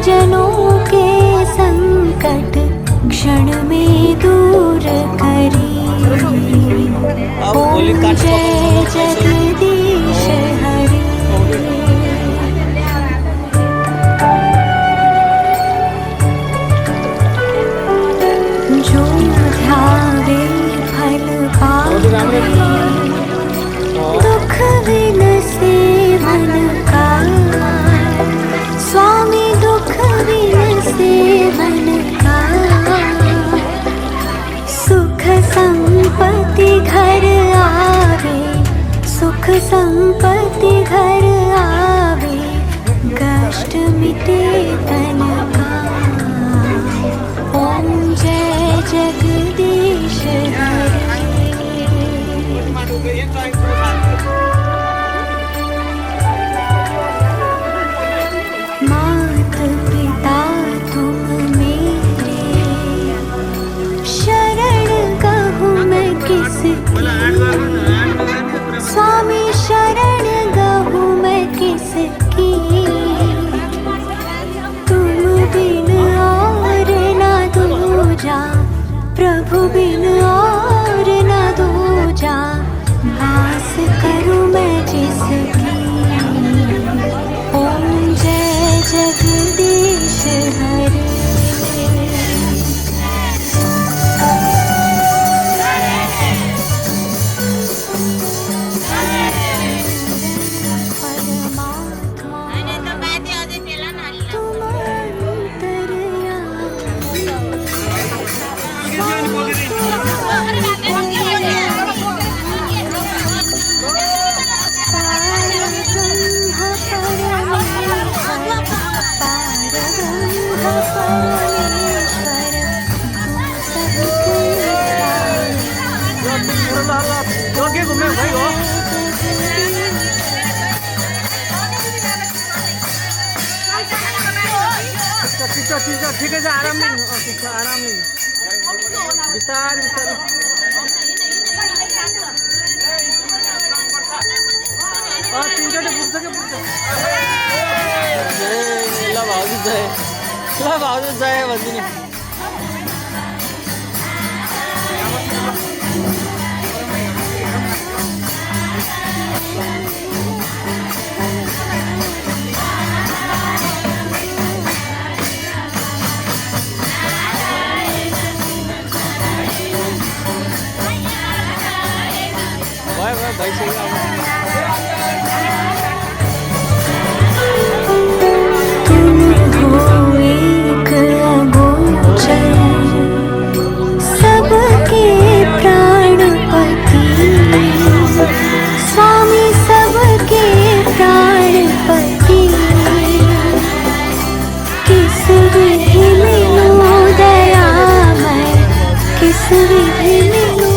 जनों के संकट क्षण में दूर करी। ओम जय जगदीश हरि। जो ध्यावे फल पावे, दुख विनसे मन का। स्वामी दुख विनसे मन का। सुख संपत्ति घर आवे, सुख संपत्ति घर आवे, कष्ट मिटे तन का। ओम जय जगदीश हरि। मात पिता तुम मेरे, शरण कहूँ मैं किसकी। स्वामी शरण कहूँ मैं किसकी। तुम बिन और ना दूजा, प्रभु बिन और ना दूजा। आस करूँ मैं जिसकी। ओम जय जगदीश हरि। ठीक है, आराम नहीं, आराम नहीं, विस्तार विस्तार। और 3 पुस्तकें भाव जाए बंदी। भाई सही तुम हो एक अगोचर, सबके प्राणपति। स्वामी सबके प्राणपति। किस विधि मिलो दयामय, किस विधि मिलो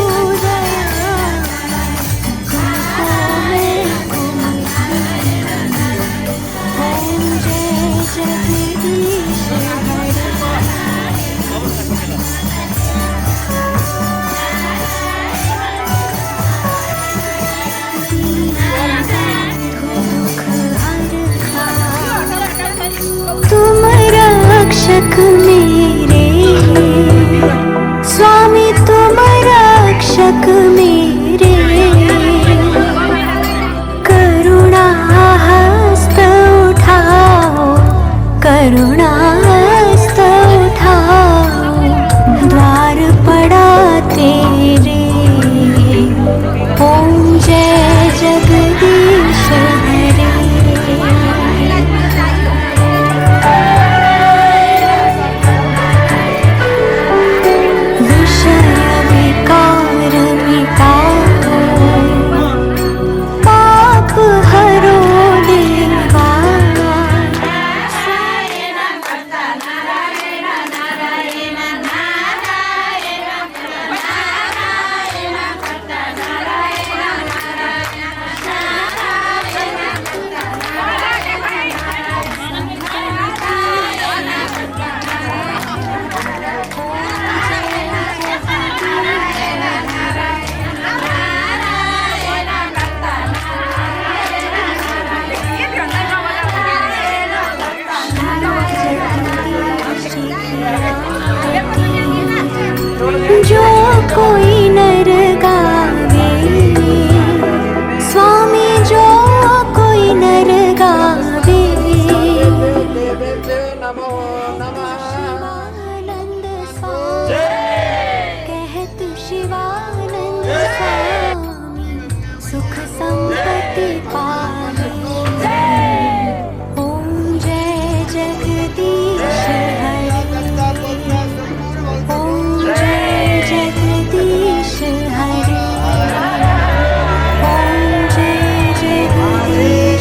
तुम रक्षक मेरे। स्वामी तुम रक्षक मेरे। करुणा हस्त उठाओ, करुणा हस्त उठाओ, द्वार पड़ा तेरे। ओम जय जगदीश हरि। पाप हरो देवा। कोई नर गावे, स्वामी जो कोई नर गावे। शिवानंद स्वामी कहत शिवानंद स्वामी सुख संपत्ति पावे। ओम जय जगदीश हरे, ओम जय जगदीश हरे, ओम जय जगदीश हरे।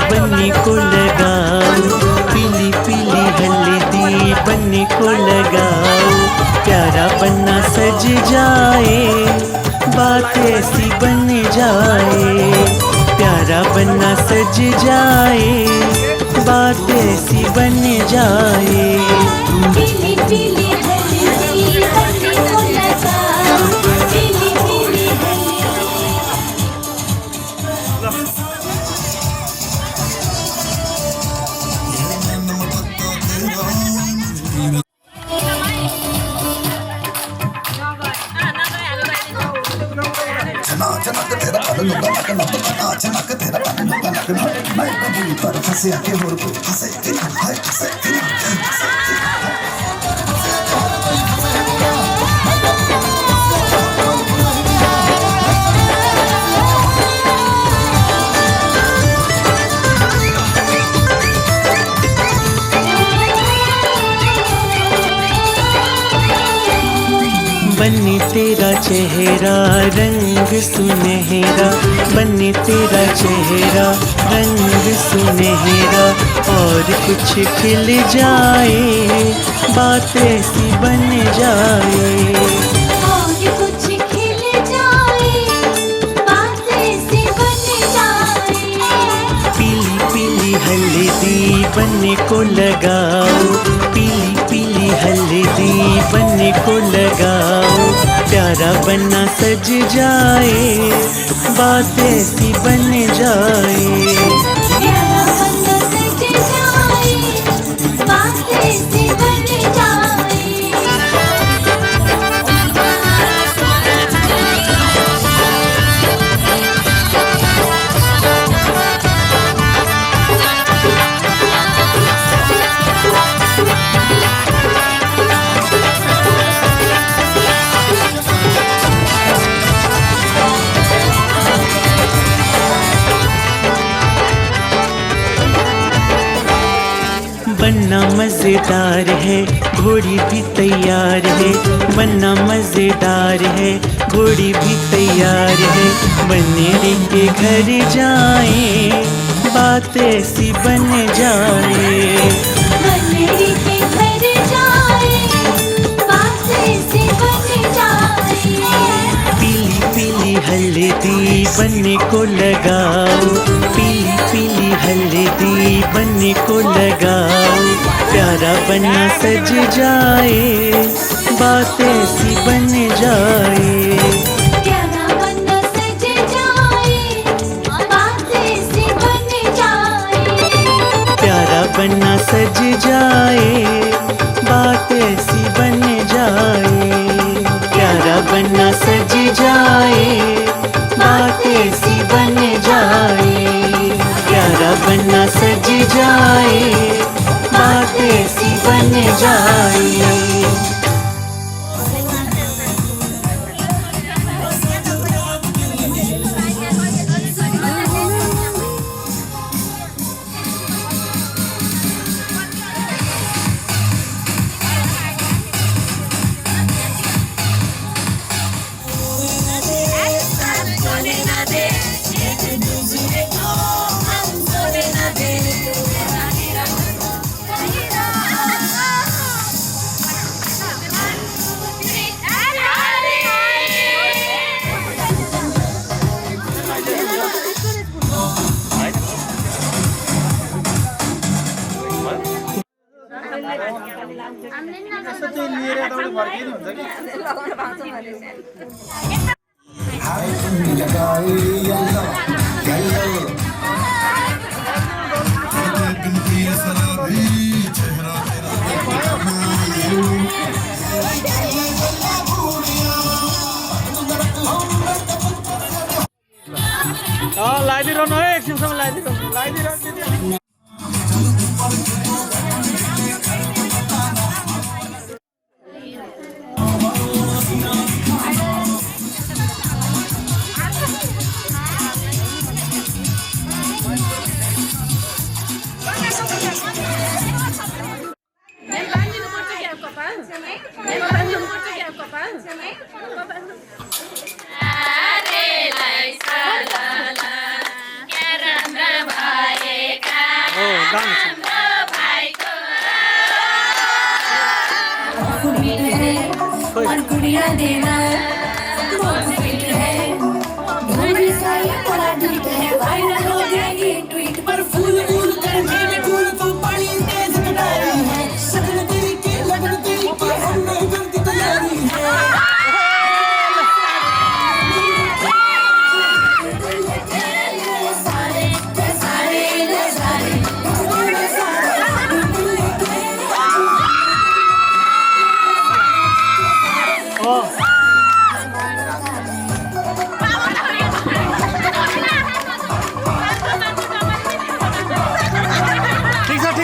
बन्नी को लगाओ, पीली पीली हल्दी बन्नी को लगाओ, प्यारा बन्ना सज जाए, बात ऐसी बन जाए, प्यारा बन्ना सज जाए, बात ऐसी बन जाए। पीली पीली हल्दी बन्नी को लगाओ, पीली पीली हल्दी। चनक तेरा पल लुका नक नक चनक तेरा पल लुका नक नक मैं कबूल पर फंसे आके और कोई फंसे कि ना हाय फंसे कि ना फंसे कि ना। बन्नी तेरा चेहरा रंग सुनहरा, बन्नी तेरा चेहरा रंग सुनहरा, और कुछ खिल जाए, बात ऐसी बन जाए, और कुछ खिल जाए, बात ऐसी बन जाए। पीली पीली हल्दी बन्नी को लगाओ, पीली पीली हल्दी बन्नी को लगाओ, प्यारा बन्ना सज जाए, बात ऐसी बन जाए। प्यारा बन्ना सज जाए, बात ऐसी बन जाए। बनना मजेदार है, घोड़ी भी तैयार है, बनना मजेदार है, घोड़ी भी तैयार है, बनेरी के घर जाए, बात ऐसी बन जाए, बनेरी के घर जाए, बात ऐसी बन जाए। पीली पीली हल्दी बन्नी को लगाओ, पीली पीली हल्दी बन्नी को लगाओ, प्यारा बन्ना सज जाए, बात ऐसी बन जाए। प्यारा बन्ना सज जाए, बात ऐसी बन जाए। प्यारा बन्ना सज जाए, बात ऐसी बन जाए, प्यारा बन्ना सज जाए, बात ऐसी बन जाए, प्यारा बन्ना सज जाए, बात ऐसी बन जाए। लगाइदिरहनु है एकछिनसम्म लगाइदिरहनु गुड़िया देना बहुत फिट है ढोली सा ये बड़ा ट्वीट है वायरल हो गया ये ट्वीट पर फूल फूल कर मेरे फूल को बड़ी तेज कटारी है शक्ल तेरी की लगन तेरी की हमने गलती तैयारी है ठीक छ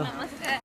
नमस्कार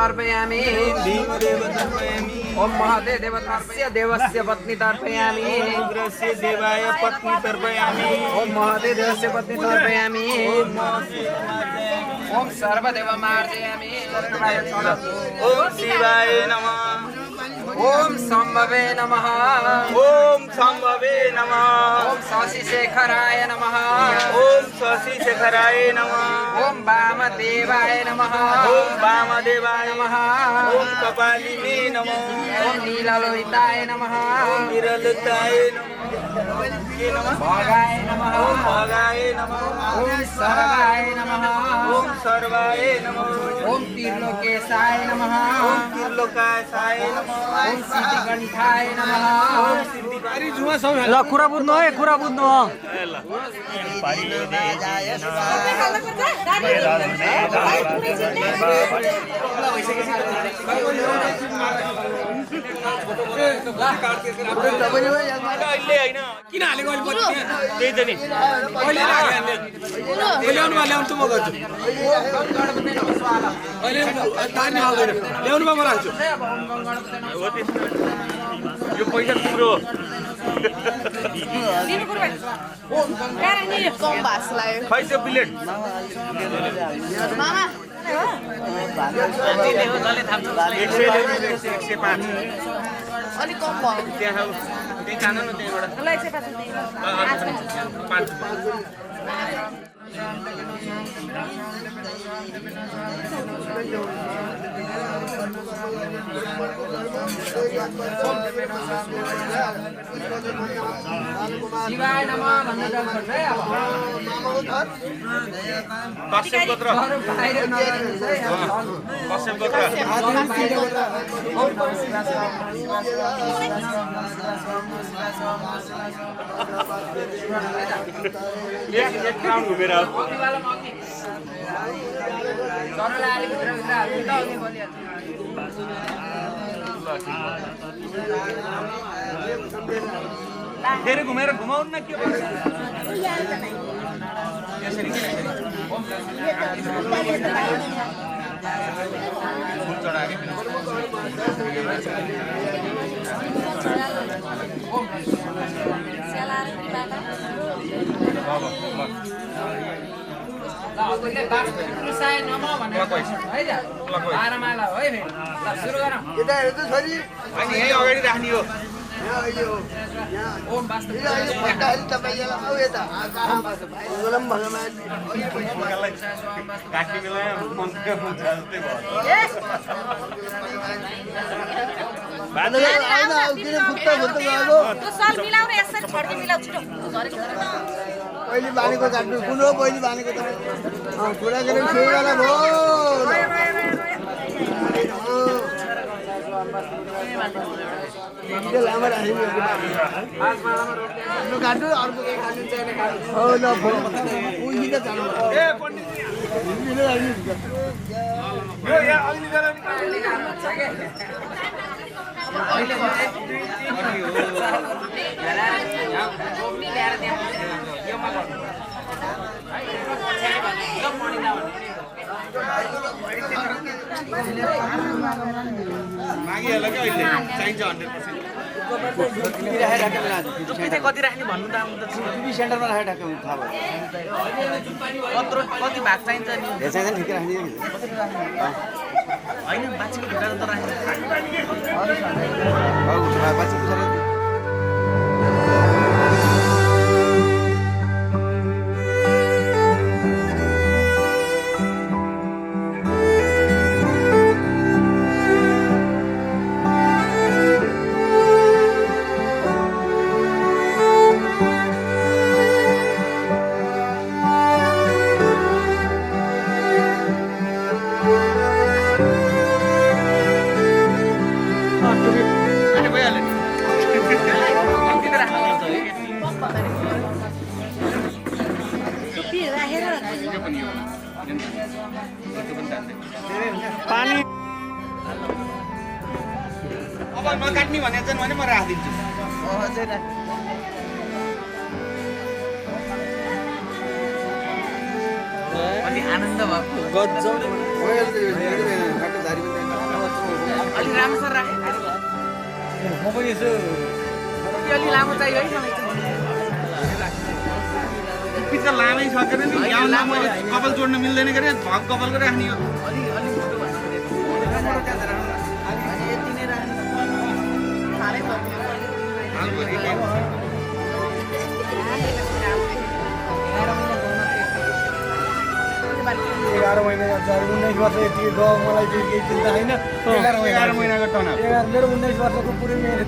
तर्पयामि ओम महादेव देवस्य पत्नी तर्पयामि उग्रस्य देवाय पत्नी तर्पयामि ओम महादेव देवस्य पत्नी तर्पयामि ओम सर्वदेव मार्जयामि ओम शिवाय नमः ओम संभवे नमः ओम संभवे नमः ओम शशिशेखराय नमः ओम शशिशेखराय नमः ओम वामदेवाय नमः ओम वामदेवाय नमः ओम कपालिने नमः ओम नीललोहिताय नमः ओम विरलताय नमः भगाय नमः ओम भगाय नमः ओम सर्वाय नमः ओम सर्वाय नमः ओम त्रिलोकेशाय नमः ओम त्रिलोकाय नमः ओम सिद्धिकण्ठाय नमः ओम सिद्धिकारी ल कुरा बुझ्नु है कुरा बुझ्नु हो किन हालेको त्यही त नि ल्याउनु म गर्छु ल्याउनु म राख्छु यो पैसा तिम्रो खै त्यो प्लेट अलिक कम भयो त्यहाँ त्यही खानु न त्यहीँबाट शिवाय नमः भन्ने गर्नुपर्छ है अब कश्यप गोत्र बाहिर नजानुहोस् है कश्यप गोत्र एक राउन्ड घुमेर सरलाई अलिक भित्र भित्र हाल्नु त अघि बोलिहाल्छु फेरि घुमेर घुमाउनु न के साय नमः भनेर है त 12 माला हो है फेरि ल सुरु गरौँ होइन यहीँ अगाडि राख्ने हो ओम वास्तव काट्ने बेला मन्त्र जस्तै पहिले बानीको काट्नु कुन हो पहिले बानीको कुरा गरेर छेउवाला भयो लामो राख्नु काट्नु अर्को केही काट्नु चाहिने काट्नु हो न पुँजी त जानु मागिहाल्यो क्या अहिले चाहिन्छ 100% कति राख्ने भन्नु त टिभी सेन्टरमा राखेर ढाक्कै हुन्छ थाहा भयो कति भाग चाहिन्छ नि धेरै चाहिँदैन ठिकै राख्ने होइन बाछीको ढुङ्गा त राख्ने पछि पछाडि पानी अब नकाट्ने भने चाहिँ भने म राखिदिन्छु अनि आनन्द भएको गजब अलि राम्रो सर राखेँ म पनि यसो अलि लामो चाहियो है मलाई पिक्चर लामै छ के नि यहाँ लामो कपाल जोड्न मिल्दैन के भग कपालको राख्ने हो अलि अलि मोटो यति नै राख्नु साह्रै एघार महिना जान्छ 19 वर्ष यति गयो मलाई चाहिँ केही चिन्ता छैन 11 महिनाको तनाव मेरो 19 वर्षको पुरै मेरो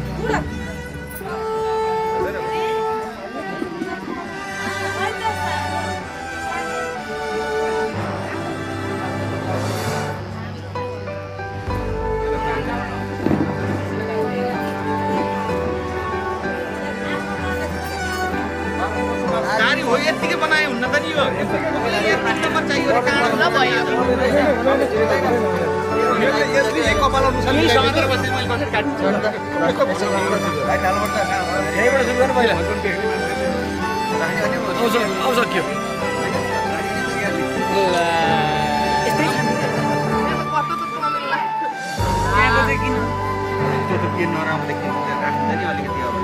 गाडी हो यतिकै बनाए हुन्न त नि यो यति नम्बर चाहियो रे काँडो ल भयो यसले एक कपाल अनुसार समातेर बस्दै मैले बसेर काट्छु भाइ डालबाट यहीबाट सुरु गर्नु पहिला आउँछ के त्यो त के नराम्रो देखिन्छ राख्दै नि अलिकति अब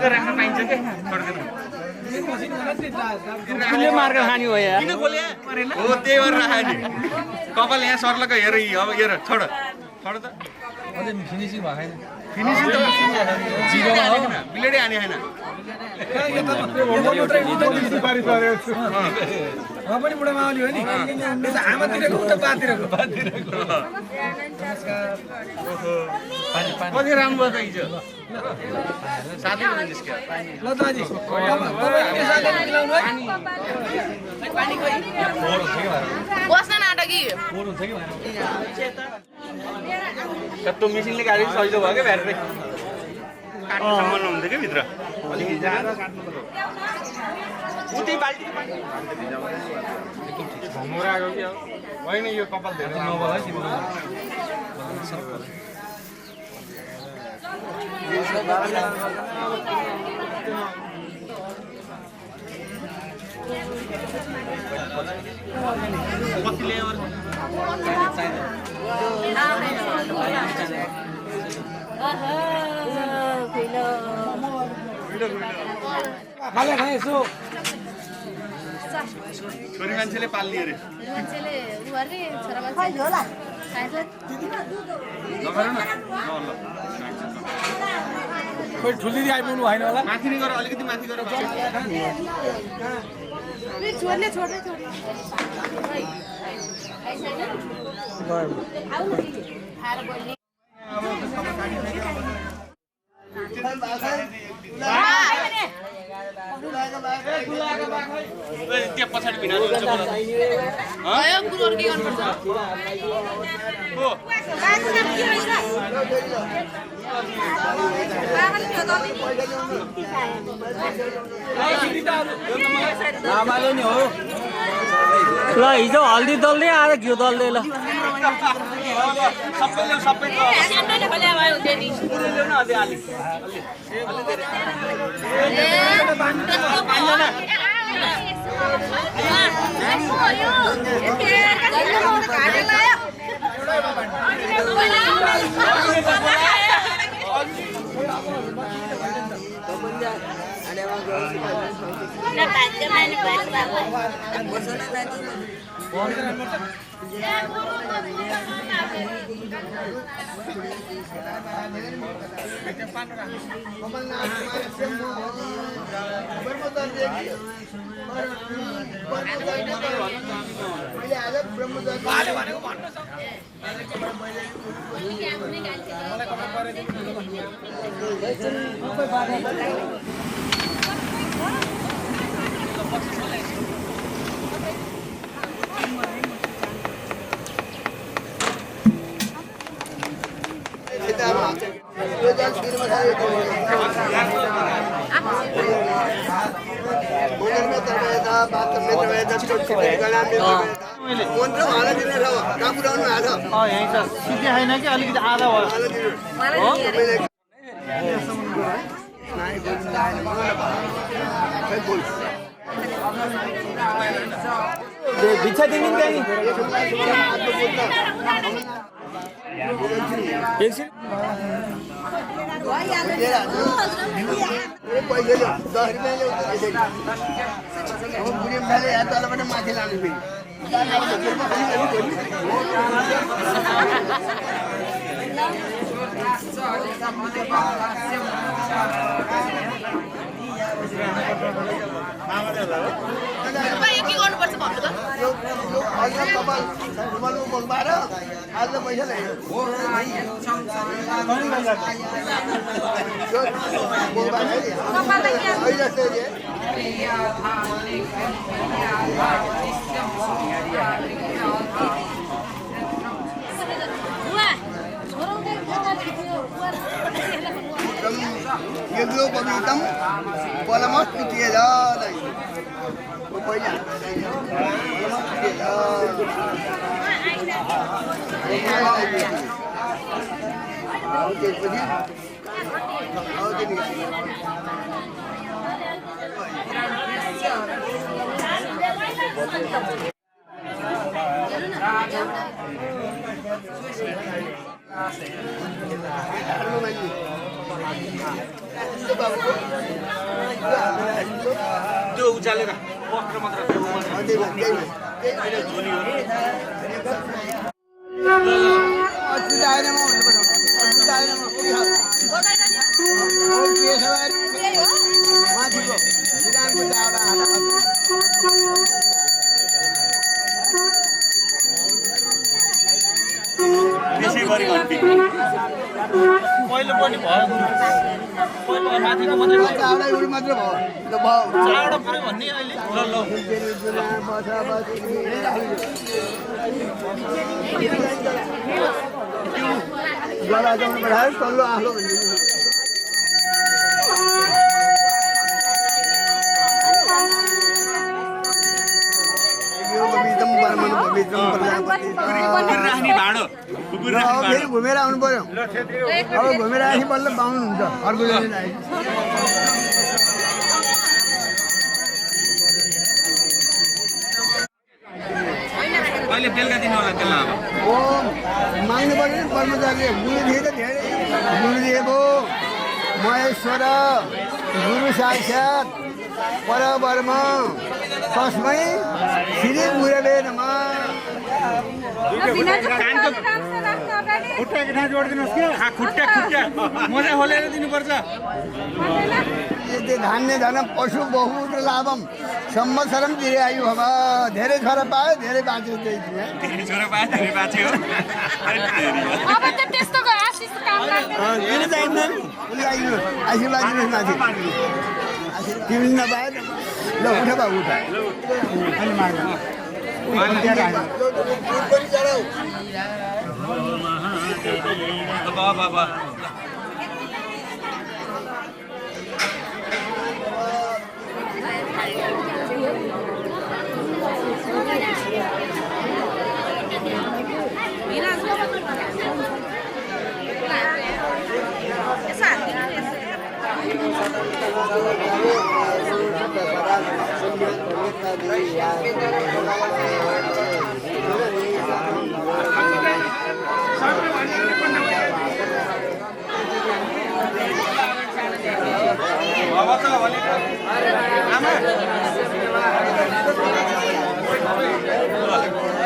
राख्न पाइन्छ के मार्ग खानी हो यार किन खोले हो त्यही भएर राखे नि कपाल यहाँ सर्लको हेर अब हेर छोड छोड त फिनिसिङ भएको छैन फिनिसिङ त जिरोमा हो बिलेडै हाने हैन पनि बुढामा आउने हो नि आमातिरको उता बातिरको कति राम्रो भयो त हिजो 7 बजे निस्क्यो ल दाजी बस्न नाटकी त्यो मेसिनले गाडी सजिलो भयो क्या भ्याएर काट्नु सम्म नहुन्थ्यो क्या भित्र अलिकति जाएर काट्नु पर्यो उतै बाल्टी घुमरा आएको कि होइन यो कपाल धेरै नभए है तिम्रो कति लेबर खाले खाए यसो छोरी मान्छेले पाल्ने अरे मान्छेले उ गर्ने छोरा मान्छे होला नगर न ल खोइ ठुलिरी आइपुग्नु भएन होला माथि नै गर अलिकति माथि गर छोड्ने छोड्ने छोड्ने त्यो पछाडि भिना हुन्छ मलाई भयो गुरुहरु के गर्नुपर्छ हो आमाले नि हो ल हिजो हल्दी दल्दै आएर घिउ दल्दै ल सबैले सबै स्यान्डले खोल्या भयो हुन्थ्यो नि ल्याउन अलि अलि मंदिर में दरवाजा बाथरूम में दरवाजा छोटे छोटे गला में मैले मन्त्र हाला दिने छ कहाँ पुऱ्याउनु भएको छ यहीँ छ सिधै छैन कि अलिकति आधा भयो हाला दिनु हो भिक्षा दिने नि त्यहाँ एकछिन पैसा ल्याऊ 10 रुपियाँ ल्याऊ अब बुढी मान्छेले यहाँ तलबाट माथि लानु फेरि के गर्नुपर्छ भन्नु त आज पैसा ल्यायो पवित्रम बलमस्त त्यो उचालेर वस्त्र मात्र पहिलो पनि भयो पहिलो माथिको मात्रै मात्र भयो चारवटा पुरै भन्ने अहिले गला जाउनु पठायो तल्लो आलो भन्ने फेरि घुमेर आउनु पर्यो अब घुमेर आएपछि बल्ल पाउनुहुन्छ अर्को अहिले बेलुका दिनु होला त्यसलाई अब ओ माग्नु पर्यो नि कर्मचारीले गुरुदेव त धेरै गुरुदेव हो महेश्वर गुरु साक्षात् परब्रह्म तस्मै श्री गुरवे नमः खुट्टा ठाउँ जोडिदिनुहोस् कि खुट्टा खुट्टा मजा खोलेर दिनुपर्छ धान्य धन पशु बहुत लाभम संवत्सरम दिरे आयु भव धेरै छोरा पायो धेरै बाँच्यो त्यही छोरा पायो धेरै बाँच्यो अब त त्यस्तो आशिष काम लाग्दैन आशीर्वाद दिनुहोस् माथि तिमीले नपाए ल उठ बा उठ बाबा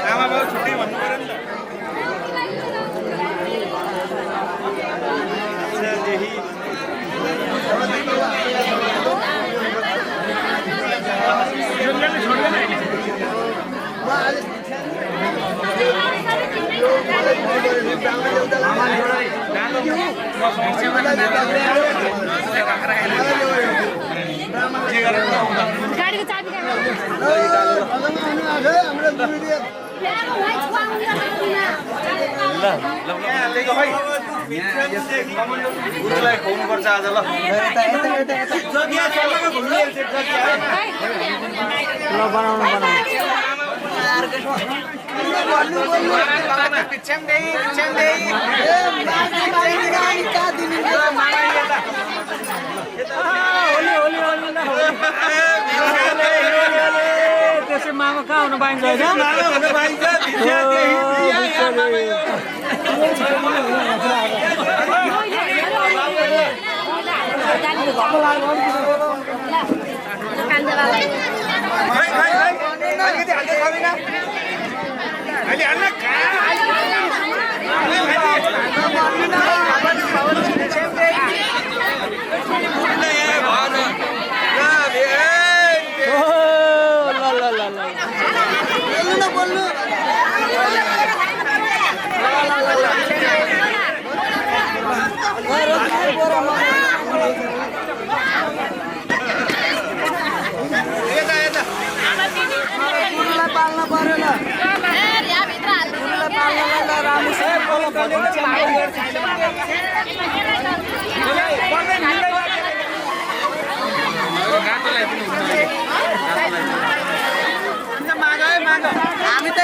आमा बाबु छुट्टै भन्नु पर्यो नि गाडीको चाबी गुरुलाई खुवाउनुपर्छ आज ल बनाउनु त्यसै मामा कहाँ हुनु पाइन्छ पाल्न पर्यो ल हामी त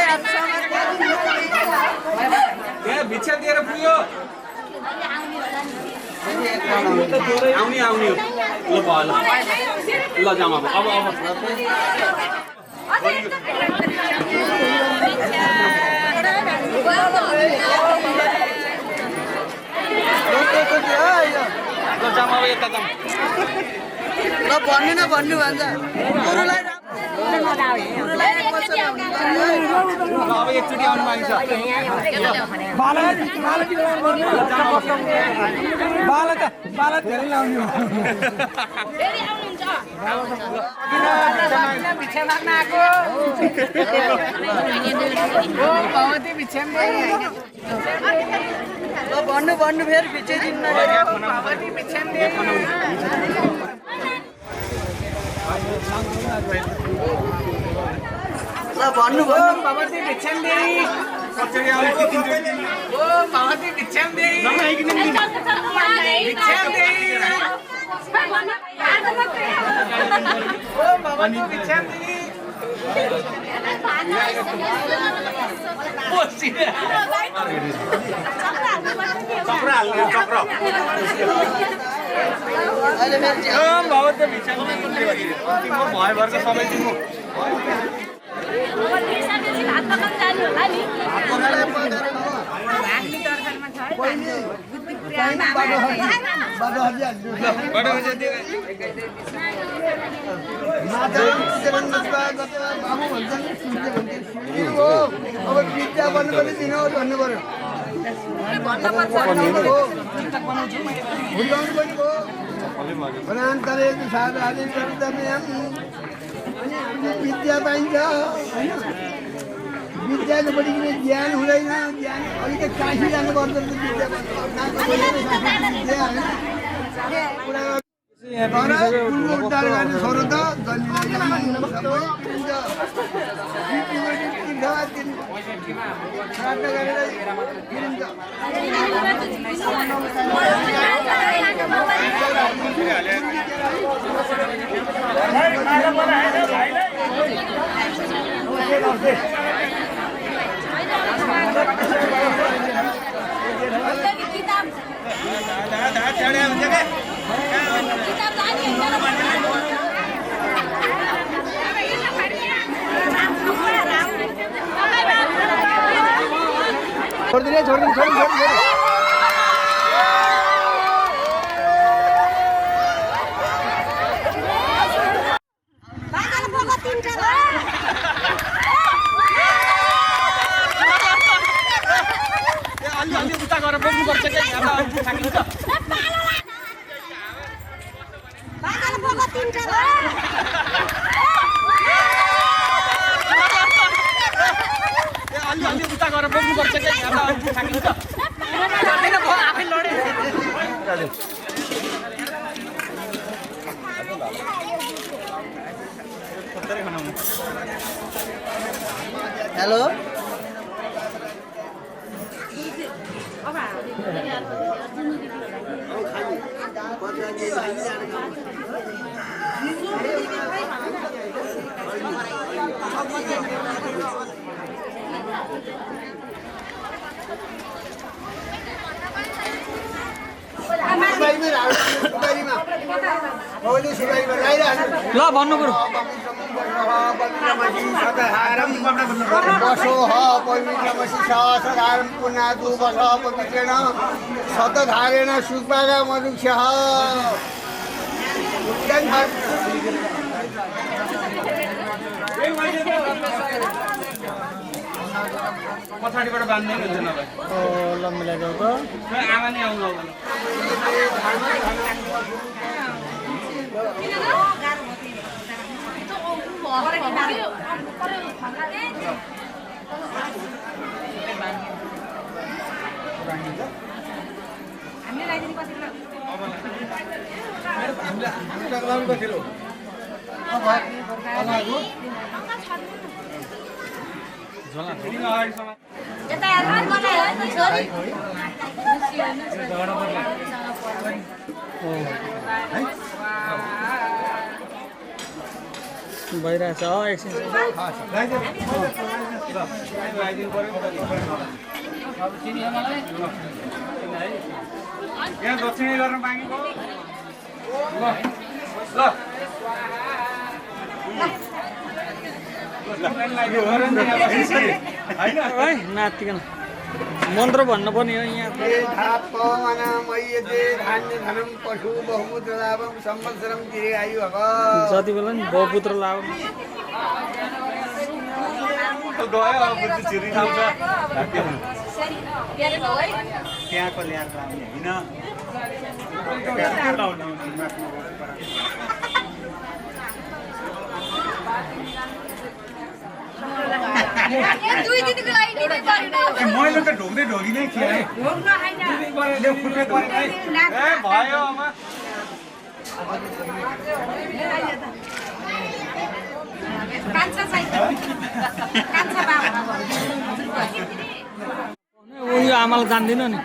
भिक्षा दिएर पुग्यो आउने आउने ल भयो ल जाम अब ल भन्नु न भन्नु भन्छ गुरुलाई अब एकचोटि आउनु मागिन्छ बाला धेरै लाउने हो भिक्षा माग्न आएको भन्नु भन्नु फेरि भिक्षा दिनु ल भन्नु भन्नु भगवती भिक्षाम देई ओ भगवती भिक्षाम देई भिक्षाम देई ओ भगवती भिक्षाम देई चक्र हाल्ने चक्र भगवती भिक्षाम तिम्रो भए भरको सबै दिनु अब पिज्जा बन्नु पर्यो दिनु भन्नु पर्यो विद्या पाइन्छ होइन विद्याले बढी ज्ञान हुँदैन ज्ञान अलिकति काशी जानुपर्छ उद्धार गर्ने छोरो त छोड़ हेलो होली सुनाइ बजाइरहनु ल भन्नु बरु बसोह पवित्रमसि सहस्रधारं पुनातु बसः पवित्रेण शतधारेण सुपागा मनुष्यः पछाडिबाट बाँध्दै हुन्छ नभए ल मिलाइदेऊ त आमा नै आउनु भइरहेछ एकछिन यहाँ दक्षिणै गर्न बाँकी भयो नातिकन मन्त्र भन्नु पर्ने हो यहाँ पशु बहुपुत्र लाभम संवत्सरम दीर्घायु भव जति बेला नि बहुपुत्र लाभ गयो अब छिरी खाउँछ त्यहाँको ल्याएर लाउने होइन मैले त ढोक्दै ढोकी नै थिएँ भयो आमा उयो आमालाई जान्दिनँ नि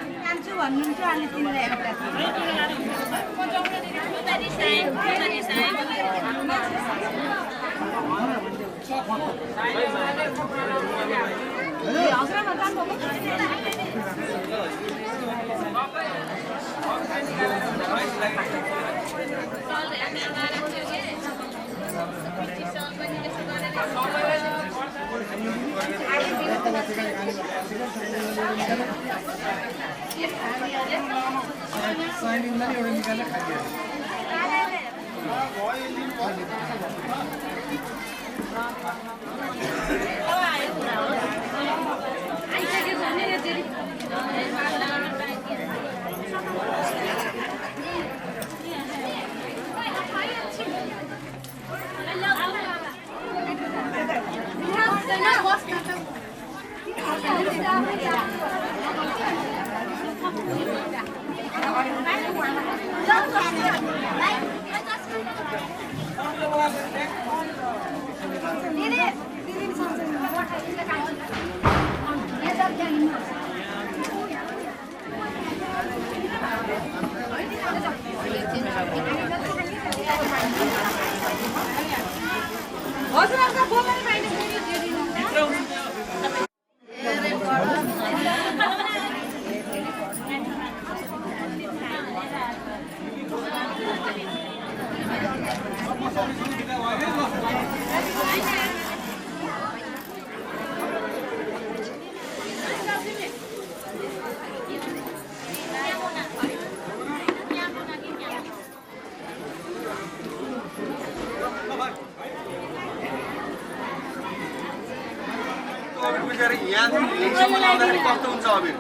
यहाँदेखि यहीँसम्म लाउँदाखेरि कस्तो हुन्छ अबिर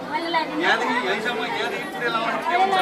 यहाँदेखि यहीँसम्म यहाँदेखि पुरै लाउँदाखेरि के हुन्छ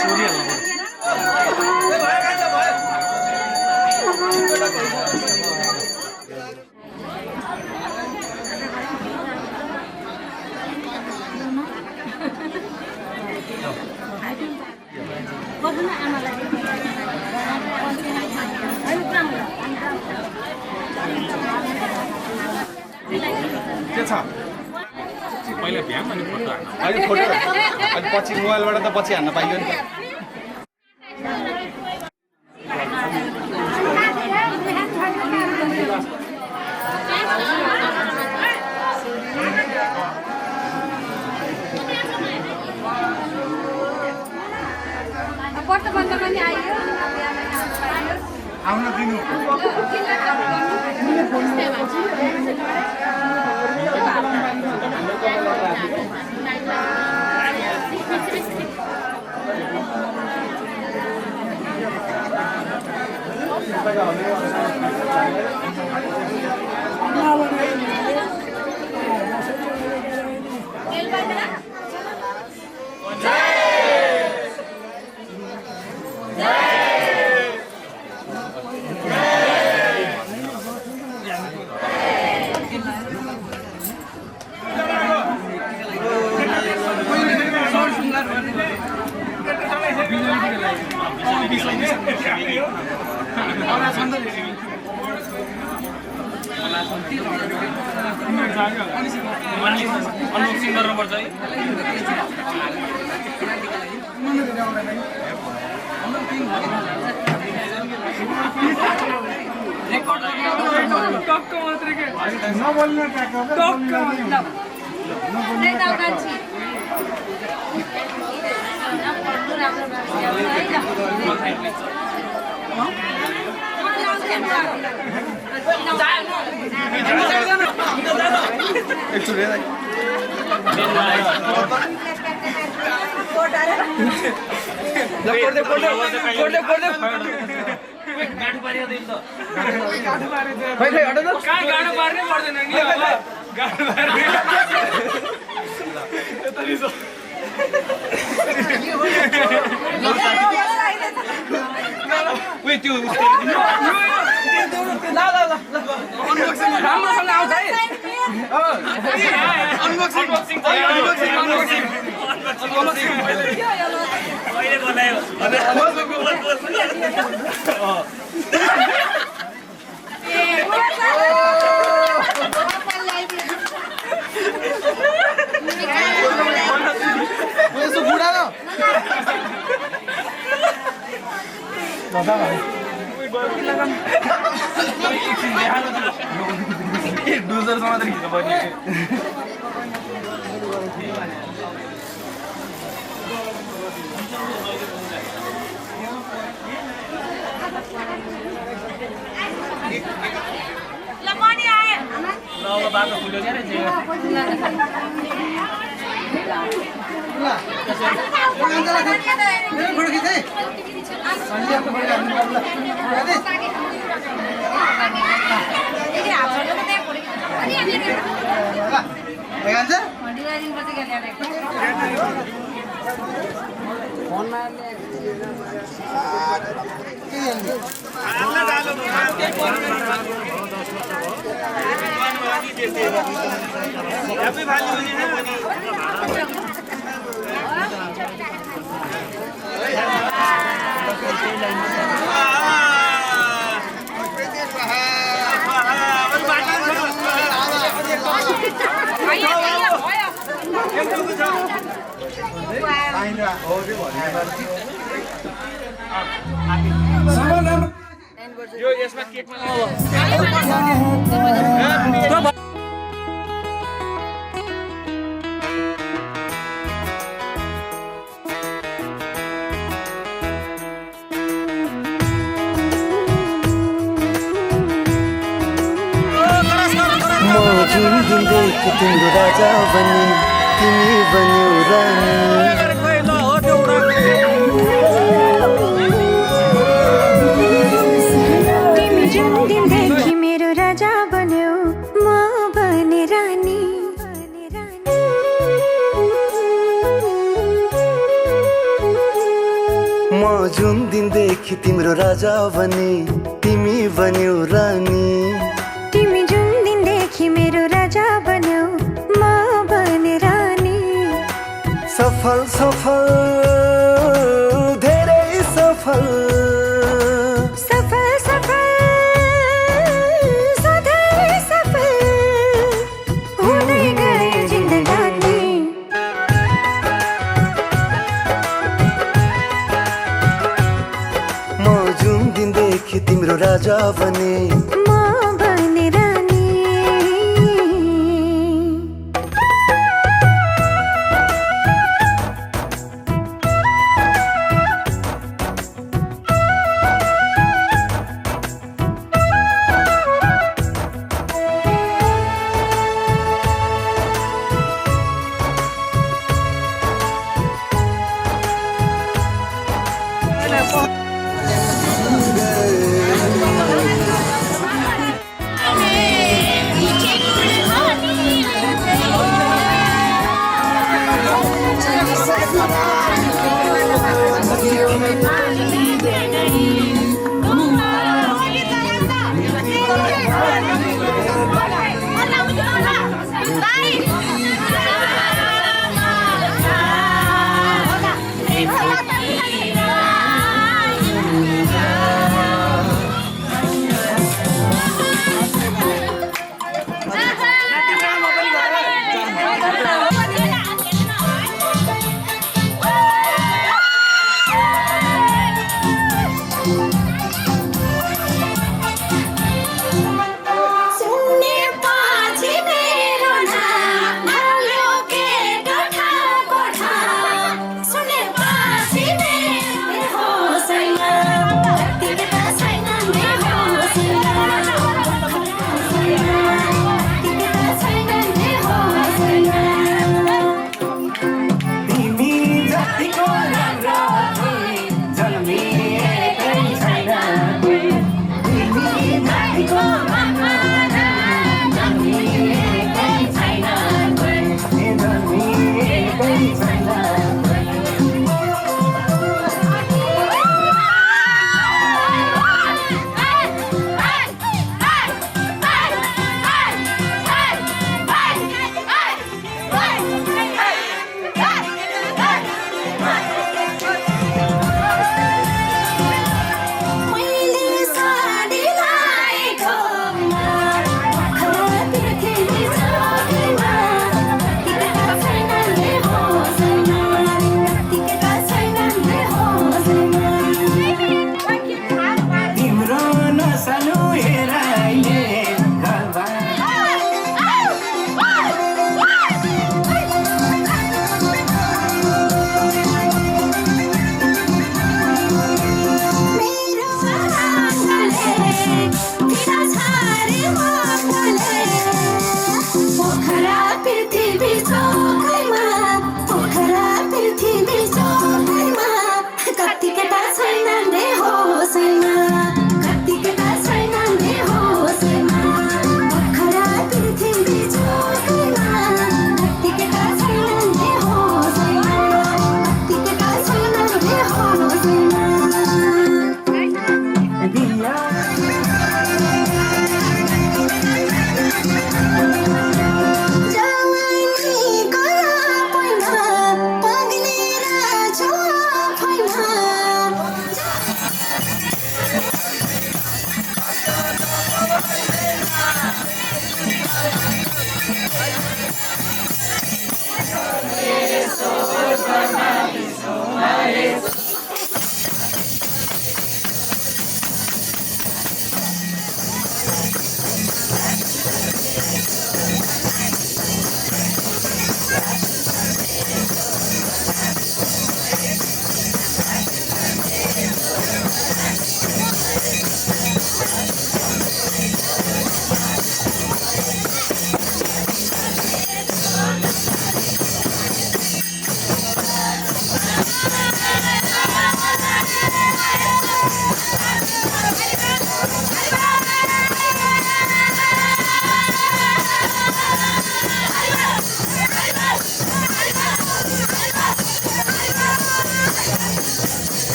छोडिहाल्नु बस्नु न आमालाई के छ पहिला भ्याम अनि फोटो हान्न अनि फोटो अनि पछि मोबाइलबाट त पछि हान्न पाइयो नि त पर्छ बन्द पनि आइयो आउन दिनु अनबक्सिङ गर्नुपर्छ है नबोल्ने बाटो खुल्यो क्या हैप्पी भाली यो यसमा केकमा जुन दिन देख तिम्रो राजा बनी तिमी बन्यौ रानी तिमी जुन दिन देखि मेरो राजा बन्यौ म बने रानी म जुन दिन देखि तिम्रो राजा बनी तिमी बन्यौ रानी तिमी जुन दिन देखि मेरो राजा बन्यौ म बने रानी सफल सफल धेरै राजा बने म बने रानी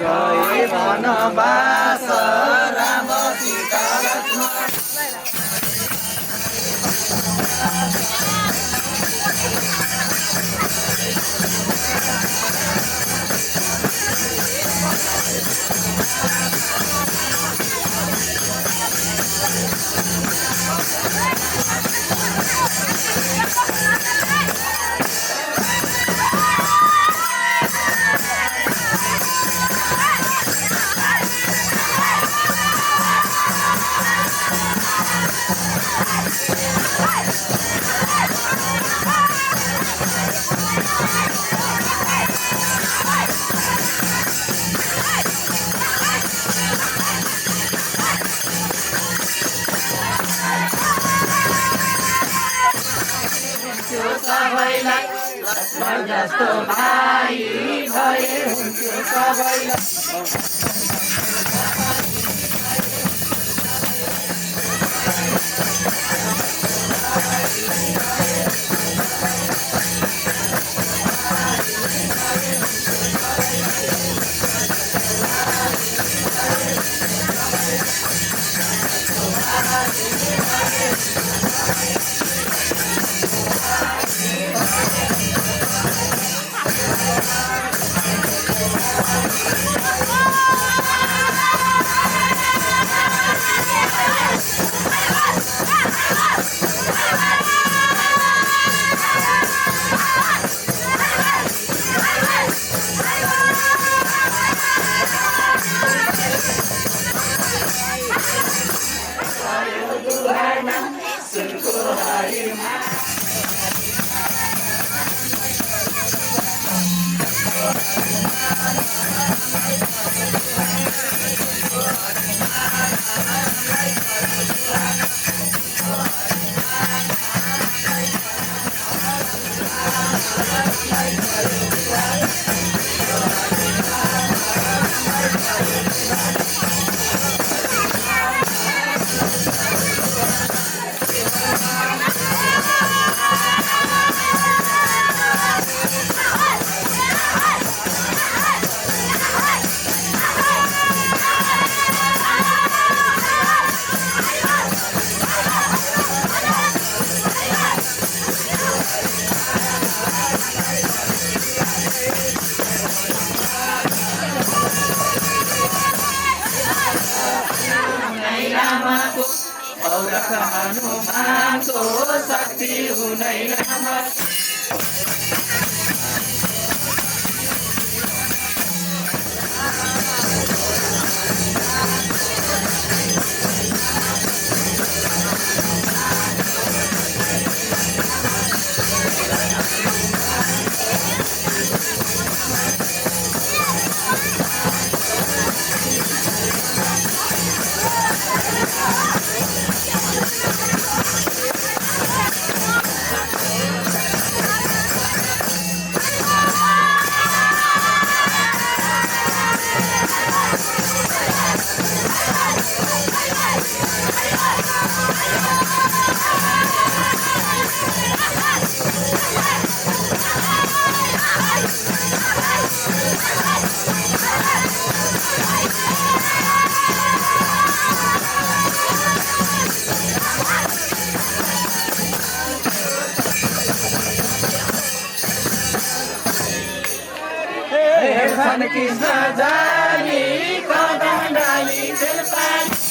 जय वनवास राम सीता लक्ष्मण। सबैलाई लक्ष्मण जस्तो भाइ भए हुन्थ्यो सबैलाई। हनुमानको शक्ति हुनै राम। भगवान कृष्ण जानी कदम डाली जलपानी